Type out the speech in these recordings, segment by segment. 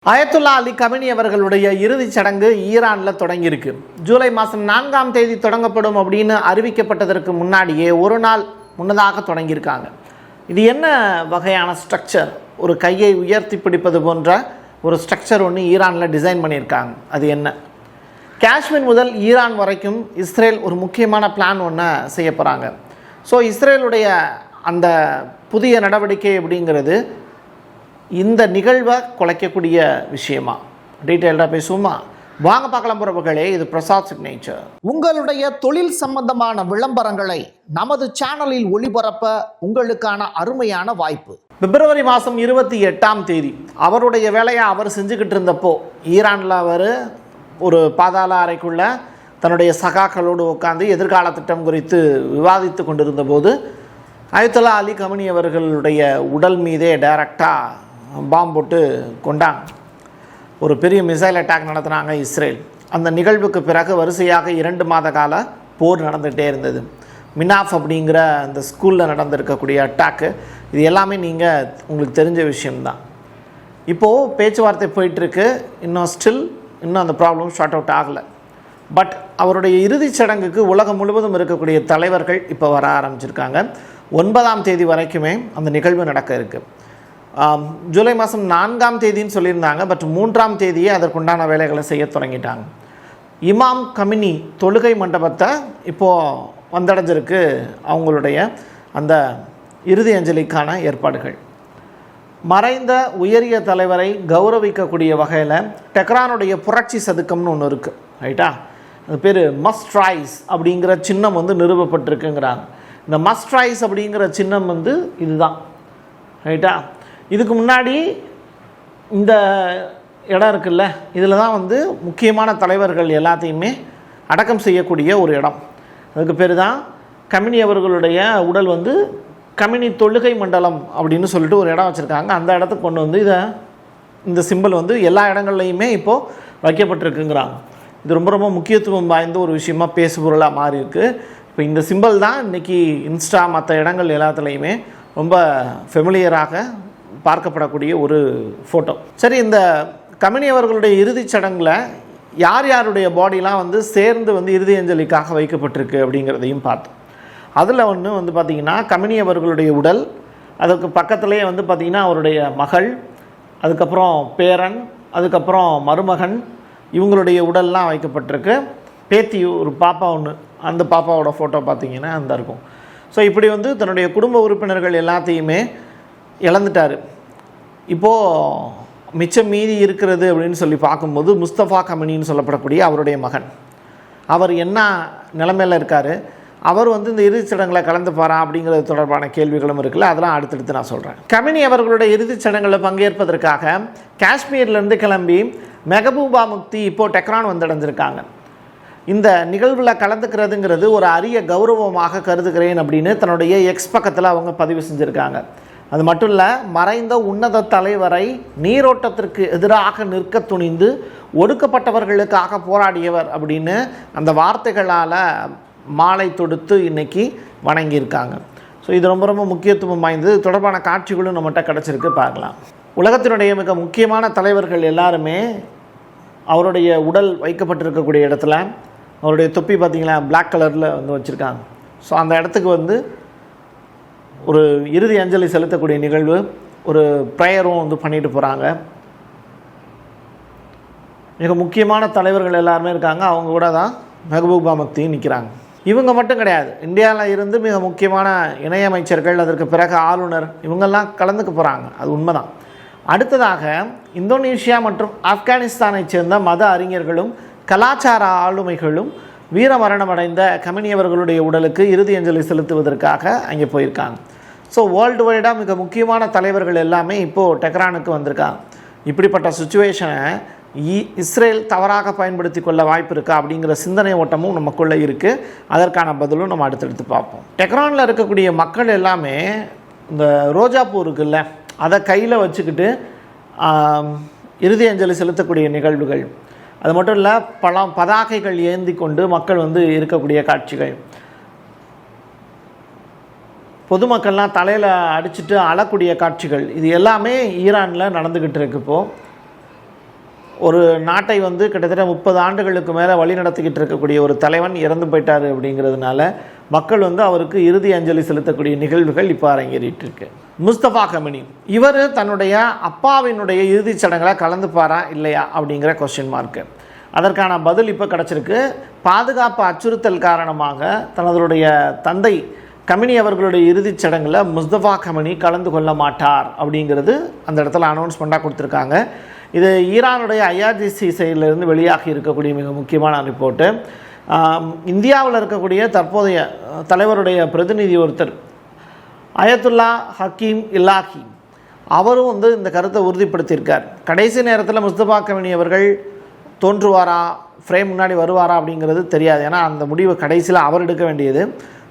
Ayatollah Ali கமினி அவர்களுடைய இறுதிச் சடங்கு ஈரானில் தொடங்கியிருக்கு. ஜூலை மாதம் 4ஆம் தேதி தொடங்கப்படும் அப்படின்னு அறிவிக்கப்பட்டதற்கு முன்னாடியே ஒரு நாள் முன்னதாக தொடங்கியிருக்காங்க. இது என்ன வகையான ஸ்ட்ரக்சர்? ஒரு கையை உயர்த்தி பிடிப்பது போன்ற ஒரு ஸ்ட்ரக்சர் ஒன்று ஈரானில் டிசைன் பண்ணியிருக்காங்க. அது என்ன? காஷ்மீர் முதல் ஈரான் வரைக்கும் இஸ்ரேல் ஒரு முக்கியமான பிளான் ஒன்று செய்ய போகிறாங்க. ஸோ இஸ்ரேலுடைய அந்த புதிய நடவடிக்கை அப்படிங்கிறது இந்த நிகழ்வை குலைக்கக்கூடிய விஷயமா? டீட்டெயில்டாக பேசுவோமா? வாங்க பார்க்கலாம் உறவுகளே. இது பிரசாத் சிக்னேச்சர். உங்களுடைய தொழில் சம்பந்தமான விளம்பரங்களை நமது சேனலில் ஒளிபரப்ப உங்களுக்கான அருமையான வாய்ப்பு. பிப்ரவரி மாதம் 28ஆம் தேதி அவருடைய வேலையை அவர் செஞ்சுக்கிட்டு இருந்தப்போ ஈரானில் அவர் ஒரு பாதாள அறைக்குள்ள தன்னுடைய சகாக்களோடு உட்காந்து எதிர்கால திட்டம் குறித்து விவாதித்து கொண்டிருந்த போது அயத்துல்லா அலி கமினி அவர்களுடைய உடல் மீதே டைரக்டாக பாம்பு போட்டு கொண்டாங்க. ஒரு பெரிய மிசைல் அட்டாக் நடத்தினாங்க இஸ்ரேல். அந்த நிகழ்வுக்கு பிறகு வரிசையாக 2 மாத கால போர் நடந்துகிட்டே இருந்தது. மினாஃப் அப்படிங்கிற அந்த ஸ்கூலில் நடந்திருக்கக்கூடிய அட்டாக்கு, இது எல்லாமே உங்களுக்கு தெரிஞ்ச விஷயம்தான். இப்போது பேச்சுவார்த்தை போயிட்டுருக்கு. இன்னும் அந்த ப்ராப்ளம் ஷார்ட் அவுட் ஆகலை. பட் அவருடைய இறுதிச் சடங்குக்கு உலகம் முழுவதும் இருக்கக்கூடிய தலைவர்கள் இப்போ வர ஆரம்பிச்சிருக்காங்க. 9ஆம் தேதி வரைக்குமே அந்த நிகழ்வு நடக்க இருக்குது. ஜூலை மாதம் 4ஆம் தேதின்னு சொல்லியிருந்தாங்க. பட் 3ஆம் தேதியே அதற்குண்டான வேலைகளை செய்ய தொடங்கிட்டாங்க. இமாம் கமினி தொழுகை மண்டபத்தை இப்போது வந்தடைஞ்சிருக்கு அவங்களுடைய அந்த இறுதி அஞ்சலிக்கான ஏற்பாடுகள். மறைந்த உயரிய தலைவரை கௌரவிக்கக்கூடிய வகையில் டெஹ்ரானுடைய புரட்சி சதுக்கம்னு ஒன்று இருக்குது, ரைட்டா? அது பேர் மஸ்ட் ரைஸ் அப்படிங்கிற சின்னம் நிறுவப்பட்டிருக்குங்கிறாங்க. இந்த மஸ்ட் ரைஸ் அப்படிங்கிற சின்னம் இதுதான், ரைட்டா? இதுக்கு முன்னாடி இந்த இடம் இருக்குல்ல, இதில் தான் முக்கியமான தலைவர்கள் எல்லாத்தையுமே அடக்கம் செய்யக்கூடிய ஒரு இடம். அதுக்கு பேர் தான் கமினி அவர்களுடைய உடல் கமினி தொழுகை மண்டலம் அப்படின்னு சொல்லிட்டு ஒரு இடம் வச்சுருக்காங்க. அந்த இடத்துக்கு கொண்டு இந்த சிம்பிள் எல்லா இடங்கள்லையுமே இப்போது வைக்கப்பட்டிருக்குங்கிறாங்க. இது ரொம்ப ரொம்ப முக்கியத்துவம் வாய்ந்த ஒரு விஷயமாக பேசுபொருளாக மாறி இருக்குது. இப்போ இந்த சிம்பிள் தான் இன்றைக்கி இன்ஸ்டா மற்ற இடங்கள் எல்லாத்துலேயுமே ரொம்ப ஃபெமிலியராக பார்க்கப்படக்கூடிய ஒரு ஃபோட்டோ. சரி, இந்த கமினி அவர்களுடைய இறுதிச் சடங்கில் யார் யாருடைய பாடிலாம் சேர்ந்து இறுதி அஞ்சலிக்காக வைக்கப்பட்டிருக்கு அப்படிங்கிறதையும் பார்த்தோம். அதில் ஒன்று பார்த்திங்கன்னா கமினி அவர்களுடைய உடல், அதுக்கு பக்கத்துலேயே பார்த்திங்கன்னா அவருடைய மகள், அதுக்கப்புறம் பேரன், அதுக்கப்புறம் மருமகன், இவங்களுடைய உடல்லாம் வைக்கப்பட்டிருக்கு. பேத்தி ஒரு பாப்பா ஒன்று, அந்த பாப்பாவோட ஃபோட்டோ பார்த்திங்கன்னா அந்த இருக்கும். ஸோ இப்படி தன்னுடைய குடும்ப உறுப்பினர்கள் எல்லாத்தையுமே இழந்துட்டார். இப்போது மிச்சம் மீதி இருக்கிறது அப்படின்னு சொல்லி பார்க்கும்போது முஸ்தஃபா கமினின்னு சொல்லப்படக்கூடிய அவருடைய மகன், அவர் என்ன நிலைமையில் இருக்கார், அவர் இந்த இறுதிச் சடங்கில் கலந்துப்பாரா அப்படிங்கிறது தொடர்பான கேள்விகளும் இருக்குல்ல, அதெல்லாம் அடுத்தடுத்து நான் சொல்கிறேன். கமினி அவர்களுடைய இறுதிச் சடங்கில் பங்கேற்பதற்காக காஷ்மீர்லேருந்து கிளம்பி மெஹபூபா முஃப்தி இப்போது டெஹ்ரான் வந்தடைஞ்சிருக்காங்க. இந்த நிகழ்வில் கலந்துக்கிறதுங்கிறது ஒரு அரிய கௌரவமாக கருதுகிறேன் அப்படின்னு தன்னுடைய எக்ஸ் பக்கத்தில் அவங்க பதிவு செஞ்சுருக்காங்க. அது மட்டும் இல்லை, மறைந்த உன்னத தலைவரை நீரோட்டத்திற்கு எதிராக நிற்க துணிந்து ஒடுக்கப்பட்டவர்களுக்காக போராடியவர் அப்படின்னு அந்த வார்த்தைகளால் மாலை தொடுத்து இன்றைக்கி வணங்கியிருக்காங்க. ஸோ இது ரொம்ப ரொம்ப முக்கியத்துவம் வாய்ந்தது. தொடர்பான காட்சிகளும் நம்மகிட்ட கிடச்சிருக்கு, பார்க்கலாம். உலகத்தினுடைய மிக முக்கியமான தலைவர்கள் எல்லாருமே அவருடைய உடல் வைக்கப்பட்டிருக்கக்கூடிய இடத்துல அவருடைய தொப்பி பார்த்திங்களா பிளாக் கலரில் வச்சுருக்காங்க. ஸோ அந்த இடத்துக்கு ஒரு இறுதி அஞ்சலி செலுத்தக்கூடிய நிகழ்வு, ஒரு ப்ரேயரும் பண்ணிட்டு போகிறாங்க. மிக முக்கியமான தலைவர்கள் எல்லாருமே இருக்காங்க. அவங்க கூட தான் மெஹபூபா முஃப்தி நிற்கிறாங்க. இவங்க மட்டும் கிடையாது, இந்தியாவில் இருந்து மிக முக்கியமான இணையமைச்சர்கள், அதற்கு பிறகு ஆளுநர், இவங்கெல்லாம் கலந்துக்க போகிறாங்க. அது உண்மைதான். அடுத்ததாக இந்தோனேஷியா மற்றும் ஆப்கானிஸ்தானை சேர்ந்த மத அறிஞர்களும் கலாச்சார ஆளுமைகளும் வீரமரணமடைந்த கமினி அவர்களுடைய உடலுக்கு இறுதி அஞ்சலி செலுத்துவதற்காக அங்கே போயிருக்காங்க. ஸோ வேர்ல்டு வைடாக மிக முக்கியமான தலைவர்கள் எல்லாமே இப்போது டெஹ்ரானுக்கு வந்திருக்காங்க. இப்படிப்பட்ட சுச்சுவேஷனை இஸ்ரேல் தவறாக பயன்படுத்தி கொள்ள வாய்ப்பு இருக்கா அப்படிங்கிற சிந்தனை ஓட்டமும் நமக்குள்ளே இருக்குது. அதற்கான பதிலும் நம்ம அடுத்தடுத்து பார்ப்போம். டெஹ்ரானில் இருக்கக்கூடிய மக்கள் எல்லாமே இந்த ரோஜாப்பூ இருக்குல்ல, அதை கையில் வச்சுக்கிட்டு இறுதி அஞ்சலி செலுத்தக்கூடிய நிகழ்வுகள், அது மட்டும் இல்லை பதாகைகள் ஏந்தி கொண்டு மக்கள் இருக்கக்கூடிய காட்சிகள், பொதுமக்கள்லாம் தலையில் அடிச்சுட்டு அழக்கூடிய காட்சிகள், இது எல்லாமே ஈரானில் நடந்துக்கிட்டு இருக்கு. இப்போது ஒரு நாட்டை வந்து கிட்டத்தட்ட 30 ஆண்டுகளுக்கு மேலே வழி நடத்திக்கிட்டு இருக்கக்கூடிய ஒரு தலைவன் இறந்து போயிட்டார் அப்படிங்கிறதுனால மக்கள் வந்து அவருக்கு இறுதி அஞ்சலி செலுத்தக்கூடிய நிகழ்வுகள் இப்போ அரங்கேறிட்டு இருக்கு. முஸ்தபா கமினி இவர் தன்னுடைய அப்பாவினுடைய இறுதிச் சடங்களை கலந்துப்பாரா இல்லையா அப்படிங்கிற கொஸ்டின் மார்க்கு. அதற்கான பதில் இப்போ கிடச்சிருக்கு. பாதுகாப்பு அச்சுறுத்தல் காரணமாக தனதுடைய தந்தை கமினி அவர்களுடைய இறுதிச் சடங்கில் முஸ்தபா கமினி கலந்து கொள்ள மாட்டார் அப்படிங்கிறது அந்த இடத்துல அனௌன்ஸ்மெண்ட்டாக கொடுத்துருக்காங்க. இது ஈரானுடைய IRGC சைடிலிருந்து வெளியாகி இருக்கக்கூடிய மிக முக்கியமான ரிப்போர்ட்டு. இந்தியாவில் இருக்கக்கூடிய தற்போதைய தலைவருடைய பிரதிநிதி ஒருத்தர் அயத்துல்லா ஹக்கீம் இல்லாஹி அவரும் வந்து இந்த கருத்தை உறுதிப்படுத்தியிருக்கார். கடைசி நேரத்தில் முஸ்தபா கமினி அவர்கள் தோன்றுவாரா, ஃப்ரேம் முன்னாடி வருவாரா அப்படிங்கிறது தெரியாது. ஏன்னா அந்த முடிவு கடைசியில் அவர் எடுக்க வேண்டியது.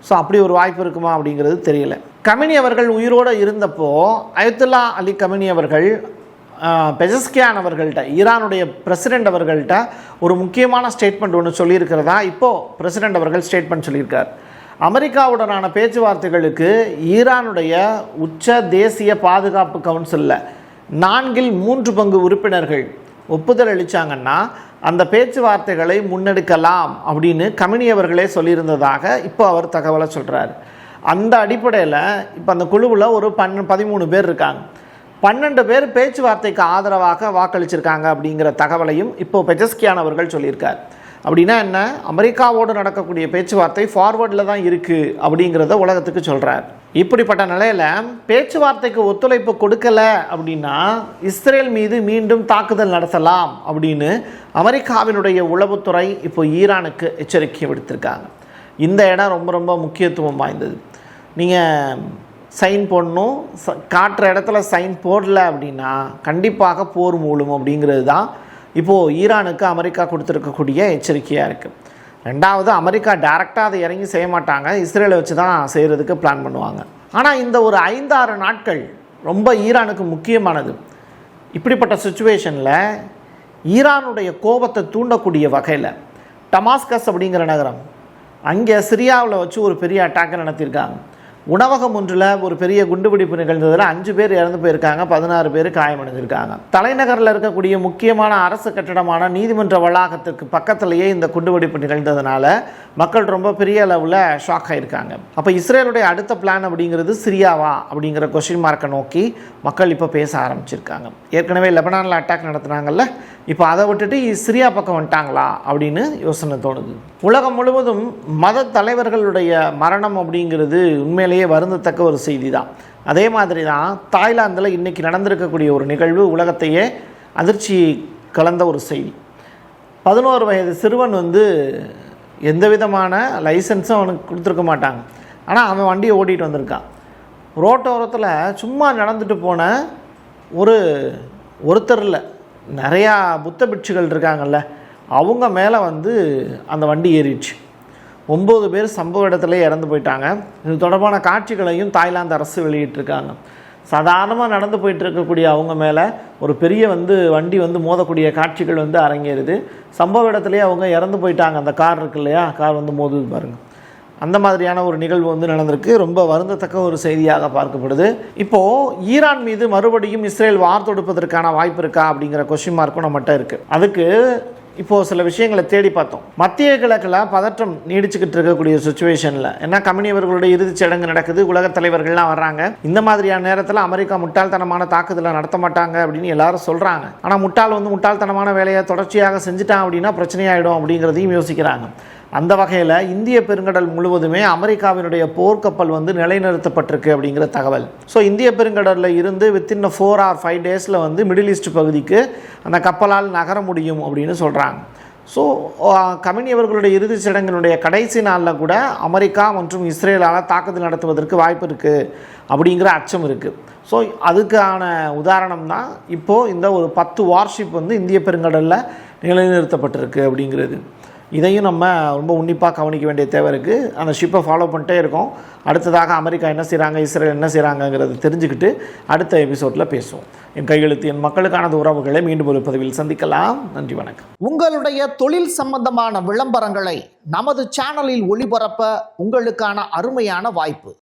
ஸோ அப்படி ஒரு வாய்ப்பு இருக்குமா அப்படிங்கிறது தெரியல. கமினி அவர்கள் உயிரோடு இருந்தப்போ அயத்துல்லா அலி கமினி அவர்கள் பெஜஸ்கியான் அவர்கள்ட்ட, ஈரானுடைய பிரசிடெண்ட் அவர்கள்ட்ட ஒரு முக்கியமான ஸ்டேட்மெண்ட் ஒன்று சொல்லியிருக்கிறதா இப்போது பிரசிடெண்ட் அவர்கள் ஸ்டேட்மெண்ட் சொல்லியிருக்கார். அமெரிக்காவுடனான பேச்சுவார்த்தைகளுக்கு ஈரானுடைய உச்ச தேசிய பாதுகாப்பு கவுன்சிலில் 4/3 உறுப்பினர்கள் ஒப்புதல் அளித்தாங்கன்னா அந்த பேச்சுவார்த்தைகளை முன்னெடுக்கலாம் அப்படின்னு கமினி அவர்களே சொல்லியிருந்ததாக இப்போ அவர் தகவலை சொல்கிறார். அந்த அடிப்படையில் இப்போ அந்த குழுவில் ஒரு 13 பேர் இருக்காங்க. 12 பேர் பேச்சுவார்த்தைக்கு ஆதரவாக வாக்களிச்சிருக்காங்க அப்படிங்கிற தகவலையும் இப்போ பெஜஸ்கியான் அவர்கள் சொல்லியிருக்கார். அப்படின்னா என்ன, அமெரிக்காவோடு நடக்கக்கூடிய பேச்சுவார்த்தை ஃபார்வர்டில் தான் இருக்குது அப்படிங்கிறத உலகத்துக்கு சொல்கிறார். இப்படிப்பட்ட நிலையில் பேச்சுவார்த்தைக்கு ஒத்துழைப்பு கொடுக்கலை அப்படின்னா இஸ்ரேல் மீது மீண்டும் தாக்குதல் நடத்தலாம் அப்படின்னு அமெரிக்காவினுடைய உளவுத்துறை இப்போ ஈரானுக்கு எச்சரிக்கை விடுத்திருக்காங்க. இந்த இடம் ரொம்ப ரொம்ப முக்கியத்துவம் வாய்ந்தது. நீங்கள் சைன் போடணும், காட்டுற இடத்துல சைன் போடல அப்படின்னா கண்டிப்பாக போர் மூலம் அப்படிங்கிறது தான் இப்போது ஈரானுக்கு அமெரிக்கா கொடுத்துருக்கக்கூடிய எச்சரிக்கையாக இருக்குது. ரெண்டாவது, அமெரிக்கா டைரெக்டாக அதை இறங்கி செய்ய மாட்டாங்க, இஸ்ரேலை வச்சு தான் செய்கிறதுக்கு பிளான் பண்ணுவாங்க. ஆனால் இந்த ஒரு 5-6 நாட்கள் ரொம்ப ஈரானுக்கு முக்கியமானது. இப்படிப்பட்ட சுச்சுவேஷனில் ஈரானுடைய கோபத்தை தூண்டக்கூடிய வகையில் டமாஸ்கஸ் அப்படிங்கிற நகரம், அங்கே சிரியாவில் வச்சு ஒரு பெரிய அட்டாக்கை நடத்தியிருக்காங்க. உணவகம் ஒன்றில் ஒரு பெரிய குண்டுபிடிப்பு நிகழ்ந்ததில் 5 பேர் இறந்து போயிருக்காங்க, 16 பேர் காயமடைஞ்சிருக்காங்க. தலைநகரில் இருக்கக்கூடிய முக்கியமான அரசு கட்டிடமான நீதிமன்ற வளாகத்துக்கு பக்கத்திலேயே இந்த குண்டுபிடிப்பு நிகழ்ந்ததுனால மக்கள் ரொம்ப பெரிய அளவில் ஷாக் ஆகியிருக்காங்க. அப்போ இஸ்ரேலுடைய அடுத்த பிளான் அப்படிங்கிறது சிரியாவா அப்படிங்கிற கொஸ்டின் மார்க்கை நோக்கி மக்கள் இப்போ பேச ஆரம்பிச்சிருக்காங்க. ஏற்கனவே லெபனானில் அட்டாக் நடத்துனாங்கல்ல, இப்போ அதை விட்டுட்டு சிரியா பக்கம் வந்துட்டாங்களா அப்படின்னு யோசனை தோணுது. உலகம் முழுவதும் மத தலைவர்களுடைய மரணம் அப்படிங்கிறது உண்மையிலேயே வருந்தத்தக்க ஒரு செய்தி தான். அதே மாதிரி தான் தாய்லாந்தில் இன்றைக்கி நடந்திருக்கக்கூடிய ஒரு நிகழ்வு உலகத்தையே அதிர்ச்சி கலந்த ஒரு செய்தி. 11 வயது சிறுவன் வந்து எந்த விதமான லைசன்ஸும் அவனுக்கு கொடுத்துருக்க மாட்டாங்க. ஆனால் அவன் வண்டியை ஓட்டிகிட்டு வந்திருக்கான். ரோட்டோரத்தில் சும்மா நடந்துட்டு போன ஒருத்தரில் நிறையா புத்த பிட்சுகள் இருக்காங்கல்ல, அவங்க மேலே வந்து அந்த வண்டி ஏறிடுச்சு. 9 பேர் சம்பவ இடத்துல இறந்து போயிட்டாங்க. இது தொடர்பான காட்சிகளையும் தாய்லாந்து அரசு வெளியிட்டிருக்காங்க. சாதாரணமாக நடந்து போயிட்டு இருக்கக்கூடிய அவங்க மேலே ஒரு பெரிய வண்டி மோதக்கூடிய காட்சிகள் அரங்கேறுது. சம்பவ இடத்துலேயே அவங்க இறந்து போயிட்டாங்க. அந்த கார் இருக்கு இல்லையா, கார் மோதுது பாருங்கள். அந்த மாதிரியான ஒரு நிகழ்வு நடந்திருக்கு. ரொம்ப வருந்தத்தக்க ஒரு செய்தியாக பார்க்கப்படுது. இப்போது ஈரான் மீது மறுபடியும் இஸ்ரேல் வார் தொடுப்பதற்கான வாய்ப்பு இருக்கா அப்படிங்கிற கொஸ்டின் மார்க்கும் நம்மகிட்ட இருக்குது. அதுக்கு இப்போது சில விஷயங்களை தேடி பார்த்தோம். மத்திய கிழக்கில் பதற்றம் நீடிச்சுக்கிட்டு இருக்கக்கூடிய சுச்சுவேஷனில் என்ன, கமினி அவர்களுடைய இறுதிச் சடங்கு நடக்குது, உலகத் தலைவர்கள்லாம் வர்றாங்க. இந்த மாதிரியான நேரத்தில் அமெரிக்கா முட்டாள்தனமான தாக்குதலை நடத்த மாட்டாங்க அப்படின்னு எல்லாரும் சொல்கிறாங்க. ஆனால் முட்டாள்தனமான வேலையை தொடர்ச்சியாக செஞ்சுட்டான் அப்படின்னா பிரச்சனையாயிடும் அப்படிங்கிறதையும் யோசிக்கிறாங்க. அந்த வகையில் இந்திய பெருங்கடல் முழுவதுமே அமெரிக்காவினுடைய போர்க்கப்பல் நிலைநிறுத்தப்பட்டிருக்கு அப்படிங்கிற தகவல். ஸோ இந்திய பெருங்கடலில் இருந்து வித்தின் 4 or 5 டேஸில் மிடில் ஈஸ்ட் பகுதிக்கு அந்த கப்பலால் நகர முடியும் அப்படின்னு சொல்கிறாங்க. ஸோ கமினி அவர்களுடைய இறுதிச் சடங்கினுடைய கடைசி நாளில் கூட அமெரிக்கா மற்றும் இஸ்ரேலால் தாக்குதல் நடத்துவதற்கு வாய்ப்பு இருக்குது அப்படிங்கிற அச்சம் இருக்குது. ஸோ அதுக்கான உதாரணம் தான் இப்போது இந்த ஒரு 10 வார்ஷிப் இந்திய பெருங்கடலில் நிலைநிறுத்தப்பட்டிருக்கு அப்படிங்கிறது. இதையும் நம்ம ரொம்ப உன்னிப்பாக கவனிக்க வேண்டிய தேவை இருக்குது. அந்த ஷிப்பை ஃபாலோ பண்ணிட்டே இருக்கோம். அடுத்ததாக அமெரிக்கா என்ன செய்கிறாங்க, இஸ்ரேல் என்ன செய்கிறாங்கங்கிறத தெரிஞ்சுக்கிட்டு அடுத்த எபிசோடில் பேசுவோம். என் கையெழுத்து என் மக்களுக்கான உறவுகளை மீண்டும் ஒரு பதிவில் சந்திக்கலாம். நன்றி, வணக்கம். உங்களுடைய தொழில் சம்பந்தமான விளம்பரங்களை நமது சேனலில் ஒளிபரப்ப உங்களுக்கான அருமையான வாய்ப்பு.